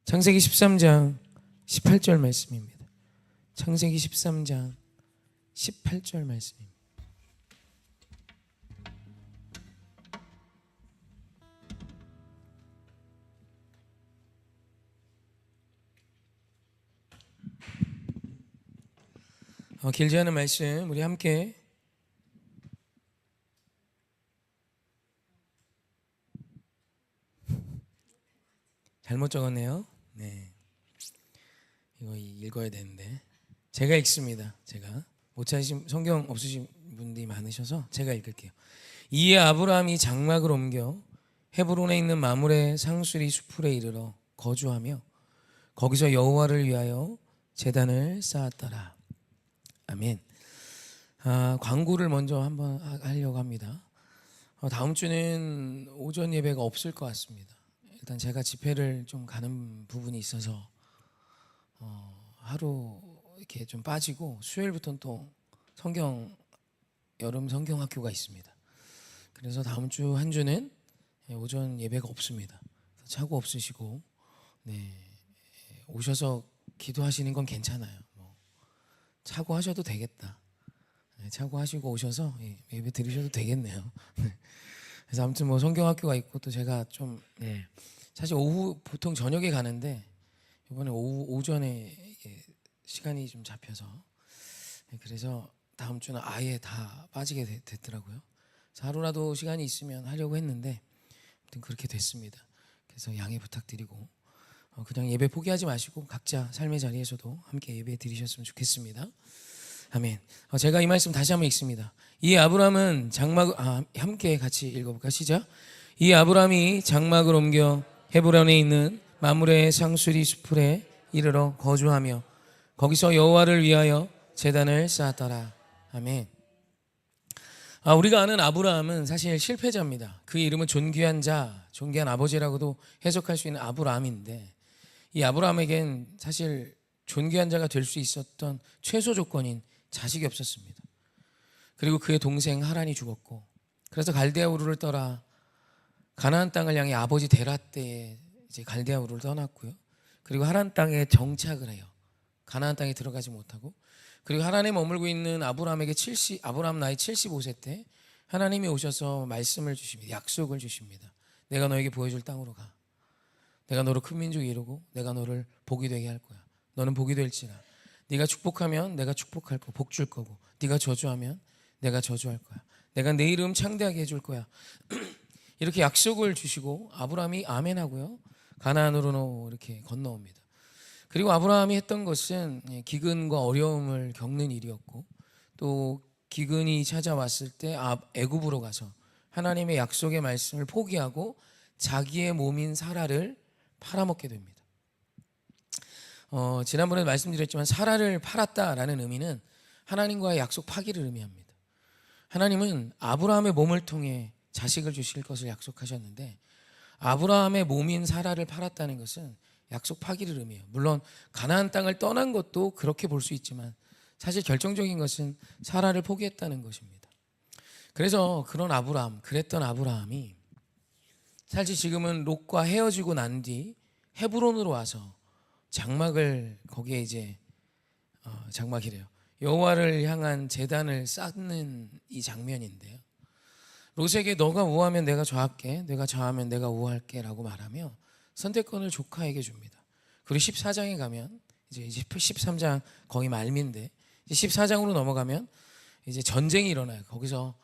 창세기 13장 18절 말씀입니다. 창세기 13장 18절 말씀입니다. 길지 않은 말씀 우리 함께 잘못 적었네요. 네, 이거 읽어야 되는데 제가 읽습니다. 제가 못 찾으신 성경 없으신 분들이 많으셔서 제가 읽을게요. 이에 아브라함이 장막을 옮겨 헤브론에 있는 마므레 상수리 수풀에 이르러 거주하며 거기서 여호와를 위하여 제단을 쌓았더라. 아멘. 광고를 먼저 한번 하려고 합니다. 다음 주는 오전 예배가 없을 것 같습니다. 일단 제가 집회를 좀 가는 부분이 있어서 하루 이렇게 좀 빠지고 수요일부터는 또 여름 성경 학교가 있습니다. 그래서 다음 주 한 주는 오전 예배가 없습니다. 차고 없으시고 오셔서 기도하시는 건 괜찮아요. 차고 하셔도 되겠다. 차고 하시고 오셔서 예배 드리셔도 되겠네요. 그래서 아무튼 성경 학교가 있고 또 제가 좀 사실 오후 보통 저녁에 가는데 이번에 오전에 시간이 좀 잡혀서 그래서 다음 주는 아예 다 빠지게 됐더라고요. 그래서 하루라도 시간이 있으면 하려고 했는데 아무튼 그렇게 됐습니다. 그래서 양해 부탁드리고 그냥 예배 포기하지 마시고 각자 삶의 자리에서도 함께 예배 드리셨으면 좋겠습니다. 아멘. 제가 이 말씀 다시 한번 읽습니다. 이 아브라함은 장막을 함께 같이 읽어볼까? 시작. 이 아브라함이 장막을 옮겨 헤브론에 있는 마므레 상수리 수풀에 이르러 거주하며 거기서 여호와를 위하여 제단을 쌓았더라. 아멘. 우리가 아는 아브라함은 사실 실패자입니다. 그의 이름은 존귀한 자, 존귀한 아버지라고도 해석할 수 있는 아브라함인데 이 아브라함에겐 사실 존귀한 자가 될 수 있었던 최소 조건인 자식이 없었습니다. 그리고 그의 동생 하란이 죽었고 그래서 갈대아 우르를 떠나 가나안 땅을 향해 아버지 데라 때에 이제 갈대아 우르를 떠났고요. 그리고 하란 땅에 정착을 해요. 가나안 땅에 들어가지 못하고 그리고 하란에 머물고 있는 아브라함에게 아브라함 나이 75세 때 하나님이 오셔서 말씀을 주십니다. 약속을 주십니다. 내가 너에게 보여줄 땅으로 가. 내가 너를 큰 민족이 이루고 내가 너를 복이 되게 할 거야. 너는 복이 될지라. 네가 축복하면 내가 축복할 거고 복 줄 거고 네가 저주하면 내가 저주할 거야. 내가 내 이름 창대하게 해줄 거야. 이렇게 약속을 주시고 아브라함이 아멘하고요. 가나안으로 이렇게 건너옵니다. 그리고 아브라함이 했던 것은 기근과 어려움을 겪는 일이었고 또 기근이 찾아왔을 때 애굽으로 가서 하나님의 약속의 말씀을 포기하고 자기의 몸인 사라를 팔아먹게 됩니다. 지난번에 말씀드렸지만 사라를 팔았다라는 의미는 하나님과의 약속 파기를 의미합니다. 하나님은 아브라함의 몸을 통해 자식을 주실 것을 약속하셨는데 아브라함의 몸인 사라를 팔았다는 것은 약속 파기를 의미해요. 물론 가나안 땅을 떠난 것도 그렇게 볼 수 있지만 사실 결정적인 것은 사라를 포기했다는 것입니다. 그래서 그랬던 아브라함이 사실 지금은 롯과 헤어지고 난 뒤 헤브론으로 와서 장막을 거기에 이제 장막이래요. 여호와를 향한 제단을 쌓는 이 장면인데요. 롯에게 너가 우하면 내가 좌할게, 내가 좌하면 내가 우할게 라고 말하며 선택권을 조카에게 줍니다. 그리고 14장에 가면 이제 13장 거의 말미인데 14장으로 넘어가면 이제 전쟁이 일어나요. 거기서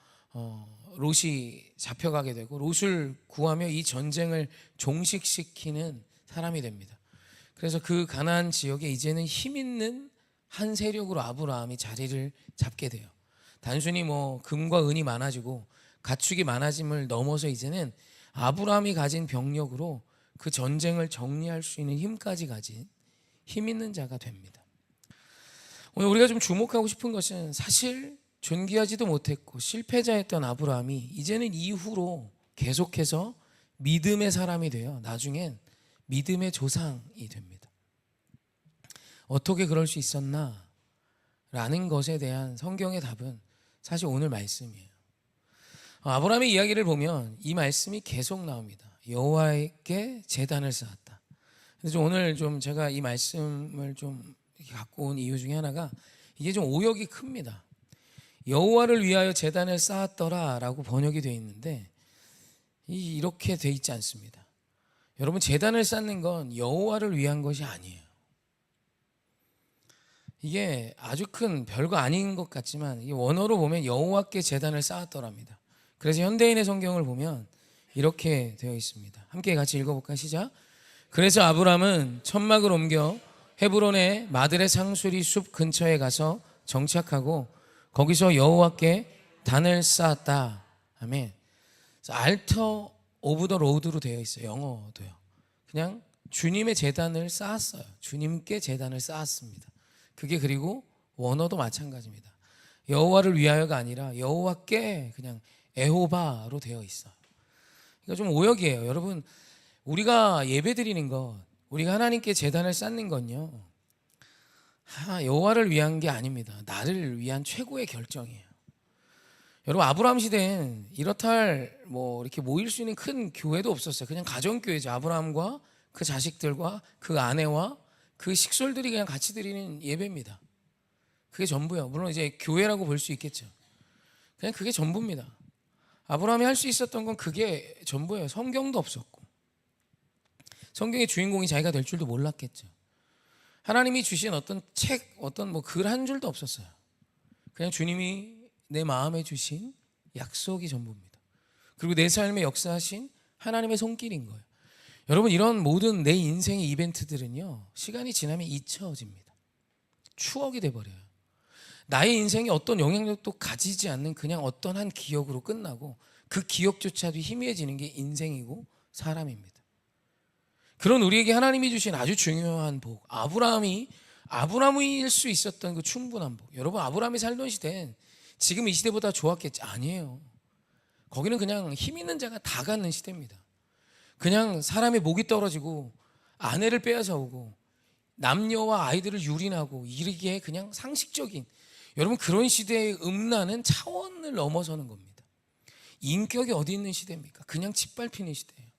롯이 잡혀가게 되고 롯을 구하며 이 전쟁을 종식시키는 사람이 됩니다. 그래서 그 가나안 지역에 이제는 힘 있는 한 세력으로 아브라함이 자리를 잡게 돼요. 단순히 금과 은이 많아지고 가축이 많아짐을 넘어서 이제는 아브라함이 가진 병력으로 그 전쟁을 정리할 수 있는 힘까지 가진 힘 있는 자가 됩니다. 오늘 우리가 좀 주목하고 싶은 것은 사실 존귀하지도 못했고 실패자였던 아브라함이 이제는 이후로 계속해서 믿음의 사람이 되어 나중엔 믿음의 조상이 됩니다. 어떻게 그럴 수 있었나? 라는 것에 대한 성경의 답은 사실 오늘 말씀이에요. 아브라함의 이야기를 보면 이 말씀이 계속 나옵니다. 여호와에게 제단을 쌓았다. 그래서 오늘 좀 제가 이 말씀을 좀 갖고 온 이유 중에 하나가 이게 좀 오역이 큽니다. 여호와를 위하여 제단을 쌓았더라라고 번역이 되어 있는데 이렇게 돼 있지 않습니다. 여러분, 제단을 쌓는 건 여호와를 위한 것이 아니에요. 이게 아주 큰 별거 아닌 것 같지만 이 원어로 보면 여호와께 제단을 쌓았더랍니다. 그래서 현대인의 성경을 보면 이렇게 되어 있습니다. 함께 같이 읽어볼까요? 시작. 그래서 아브람은 천막을 옮겨 헤브론의 마드레 상수리 숲 근처에 가서 정착하고 거기서 여호와께 단을 쌓았다. 아멘. 알터 오브 더 로드로 되어 있어요. 영어도요. 그냥 주님의 제단을 쌓았어요. 주님께 제단을 쌓았습니다. 그게 그리고 원어도 마찬가지입니다. 여호와를 위하여가 아니라 여호와께 그냥 에호바로 되어 있어요. 그러니까 좀 오역이에요. 여러분, 우리가 예배 드리는 것, 우리가 하나님께 제단을 쌓는 건요, 여호와를 위한 게 아닙니다. 나를 위한 최고의 결정이에요. 여러분, 아브라함 시대엔 이렇다 할 이렇게 모일 수 있는 큰 교회도 없었어요. 그냥 가정교회죠. 아브라함과 그 자식들과 그 아내와 그 식솔들이 그냥 같이 드리는 예배입니다. 그게 전부예요. 물론 이제 교회라고 볼 수 있겠죠. 그냥 그게 전부입니다. 아브라함이 할 수 있었던 건 그게 전부예요. 성경도 없었고 성경의 주인공이 자기가 될 줄도 몰랐겠죠. 하나님이 주신 어떤 책, 어떤 글 한 줄도 없었어요. 그냥 주님이 내 마음에 주신 약속이 전부입니다. 그리고 내 삶에 역사하신 하나님의 손길인 거예요. 여러분, 이런 모든 내 인생의 이벤트들은요, 시간이 지나면 잊혀집니다. 추억이 돼버려요. 나의 인생에 어떤 영향력도 가지지 않는 그냥 어떤 한 기억으로 끝나고 그 기억조차도 희미해지는 게 인생이고 사람입니다. 그런 우리에게 하나님이 주신 아주 중요한 복, 아브라함일 수 있었던 그 충분한 복. 여러분, 아브라함이 살던 시대엔 지금 이 시대보다 좋았겠지? 아니에요. 거기는 그냥 힘 있는 자가 다 갖는 시대입니다. 그냥 사람의 목이 떨어지고 아내를 빼앗아오고 남녀와 아이들을 유린하고 이르기에 그냥 상식적인, 여러분, 그런 시대의 음란은 차원을 넘어서는 겁니다. 인격이 어디 있는 시대입니까? 그냥 짓밟히는 시대예요.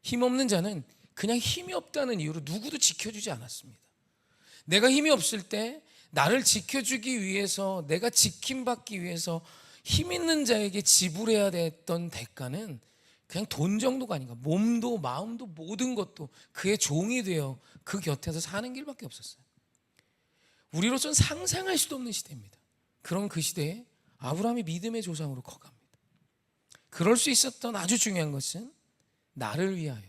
힘없는 자는 그냥 힘이 없다는 이유로 누구도 지켜주지 않았습니다. 내가 힘이 없을 때 나를 지켜주기 위해서, 내가 지킴받기 위해서 힘 있는 자에게 지불해야 됐던 대가는 그냥 돈 정도가 아닌가. 몸도 마음도 모든 것도 그의 종이 되어 그 곁에서 사는 길밖에 없었어요. 우리로서는 상상할 수도 없는 시대입니다. 그런 그 시대에 아브라함이 믿음의 조상으로 커갑니다. 그럴 수 있었던 아주 중요한 것은 나를 위하여,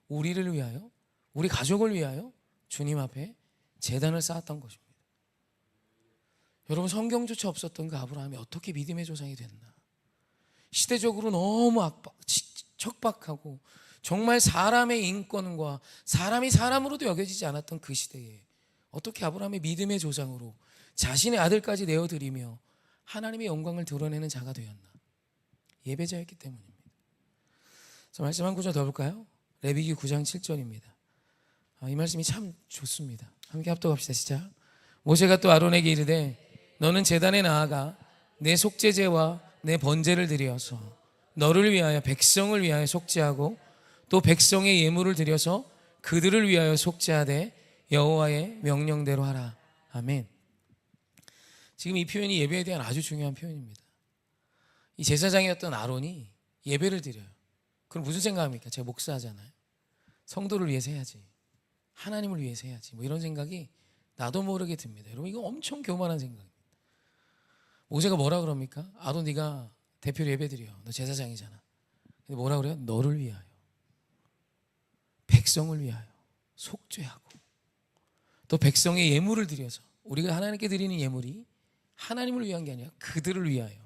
우리를 위하여, 우리 가족을 위하여 주님 앞에 제단을 쌓았던 것입니다. 여러분, 성경조차 없었던 그 아브라함이 어떻게 믿음의 조상이 됐나. 시대적으로 너무 척박하고 정말 사람의 인권과 사람이 사람으로도 여겨지지 않았던 그 시대에 어떻게 아브라함의 믿음의 조상으로 자신의 아들까지 내어드리며 하나님의 영광을 드러내는 자가 되었나. 예배자였기 때문입니다. 자, 말씀 한 구절 더 볼까요? 레위기 9장 7절입니다. 이 말씀이 참 좋습니다. 함께 합독합시다. 시작. 모세가 또 아론에게 이르되 너는 제단에 나아가 내 속죄제와 내 번제를 드려서 너를 위하여 백성을 위하여 속죄하고 또 백성의 예물을 드려서 그들을 위하여 속죄하되 여호와의 명령대로 하라. 아멘. 지금 이 표현이 예배에 대한 아주 중요한 표현입니다. 이 제사장이었던 아론이 예배를 드려요. 그럼 무슨 생각합니까? 제가 목사하잖아요. 성도를 위해서 해야지, 하나님을 위해서 해야지, 이런 생각이 나도 모르게 듭니다. 여러분, 이거 엄청 교만한 생각입니다. 모세가 뭐라 그럽니까? 아론, 네가 대표로 예배드려. 너 제사장이잖아. 근데 뭐라 그래요? 너를 위하여, 백성을 위하여 속죄하고 또 백성의 예물을 드려서, 우리가 하나님께 드리는 예물이 하나님을 위한 게 아니라 그들을 위하여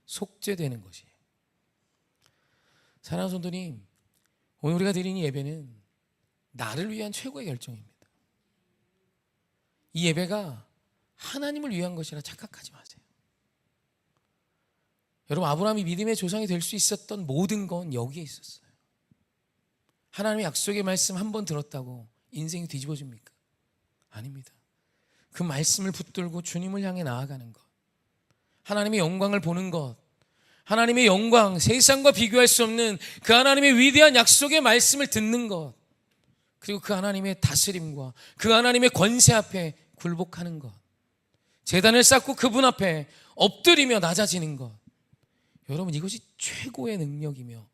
속죄되는 것이에요. 사랑하는 성도님, 오늘 우리가 드리는 예배는 나를 위한 최고의 결정입니다. 이 예배가 하나님을 위한 것이라 착각하지 마세요. 여러분, 아브라함이 믿음의 조상이 될 수 있었던 모든 건 여기에 있었어요. 하나님의 약속의 말씀 한 번 들었다고 인생이 뒤집어집니까? 아닙니다. 그 말씀을 붙들고 주님을 향해 나아가는 것, 하나님의 영광을 보는 것, 하나님의 영광, 세상과 비교할 수 없는 그 하나님의 위대한 약속의 말씀을 듣는 것, 그리고 그 하나님의 다스림과 그 하나님의 권세 앞에 굴복하는 것, 제단을 쌓고 그분 앞에 엎드리며 낮아지는 것, 여러분 이것이 최고의 능력이며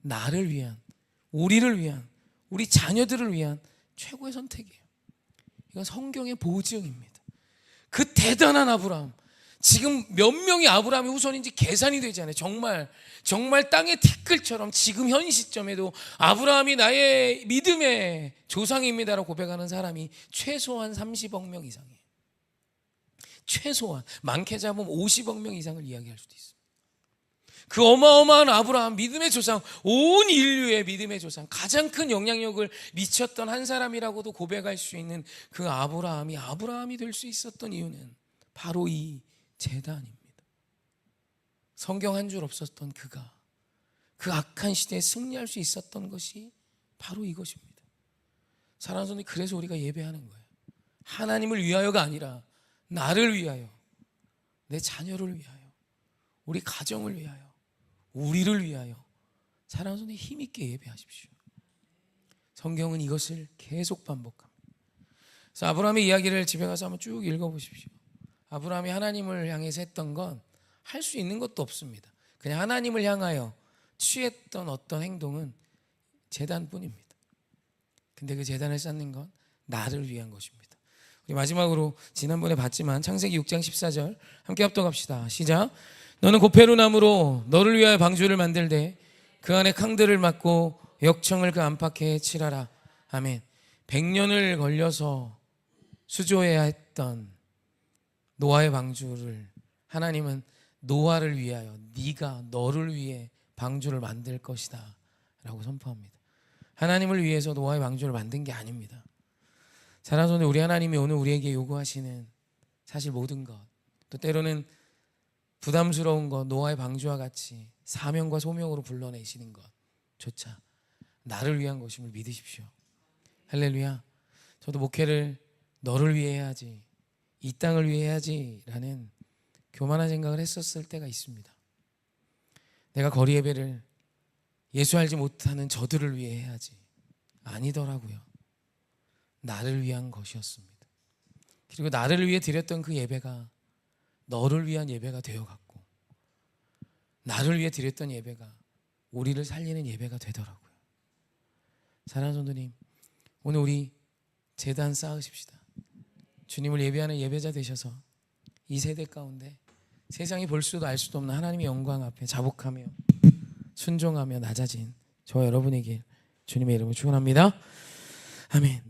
나를 위한, 우리를 위한, 우리 자녀들을 위한 최고의 선택이에요. 이건 성경의 보증입니다. 그 대단한 아브라함, 지금 몇 명의 아브라함의 후손인지 계산이 되지 않아요. 정말 땅의 티끌처럼 지금 현 시점에도 아브라함이 나의 믿음의 조상입니다라고 고백하는 사람이 최소한 30억 명 이상이에요. 최소한 많게 잡으면 50억 명 이상을 이야기할 수도 있어요. 그 어마어마한 아브라함, 믿음의 조상, 온 인류의 믿음의 조상, 가장 큰 영향력을 미쳤던 한 사람이라고도 고백할 수 있는 그 아브라함이 될 수 있었던 이유는 바로 이 제단입니다. 성경 한 줄 없었던 그가 그 악한 시대에 승리할 수 있었던 것이 바로 이것입니다. 사랑하는 성도님, 그래서 우리가 예배하는 거예요. 하나님을 위하여가 아니라 나를 위하여, 내 자녀를 위하여, 우리 가정을 위하여, 우리를 위하여, 사랑하는 성도님, 힘있게 예배하십시오. 성경은 이것을 계속 반복합니다. 그래서 아브라함의 이야기를 집에 가서 한번 쭉 읽어보십시오. 아브라함이 하나님을 향해서 했던 건 할 수 있는 것도 없습니다. 그냥 하나님을 향하여 취했던 어떤 행동은 제단뿐입니다. 근데 그 제단을 쌓는 건 나를 위한 것입니다. 우리 마지막으로 지난번에 봤지만 창세기 6장 14절 함께 합독합시다. 시작. 너는 고페루나무로 너를 위하여 방주를 만들되 그 안에 캉들을 막고 역청을 그 안팎에 칠하라. 아멘. 100년을 걸려서 수조해야 했던 노아의 방주를 하나님은 노아를 위하여, 네가 너를 위해 방주를 만들 것이다 라고 선포합니다. 하나님을 위해서 노아의 방주를 만든 게 아닙니다. 사랑하는 성도, 우리 하나님이 오늘 우리에게 요구하시는 사실 모든 것, 또 때로는 부담스러운 것, 노아의 방주와 같이 사명과 소명으로 불러내시는 것조차 나를 위한 것임을 믿으십시오. 할렐루야. 저도 목회를 너를 위해 해야지, 이 땅을 위해 해야지 라는 교만한 생각을 했었을 때가 있습니다. 내가 거리 예배를 예수 알지 못하는 저들을 위해 해야지, 아니더라고요. 나를 위한 것이었습니다. 그리고 나를 위해 드렸던 그 예배가 너를 위한 예배가 되어갔고, 나를 위해 드렸던 예배가 우리를 살리는 예배가 되더라고요. 사랑하는 성도님, 오늘 우리 제단 쌓으십시다. 주님을 예배하는 예배자 되셔서 이 세대 가운데 세상이 볼 수도 알 수도 없는 하나님의 영광 앞에 자복하며 순종하며 낮아진 저와 여러분에게 주님의 이름으로 축원합니다. 아멘.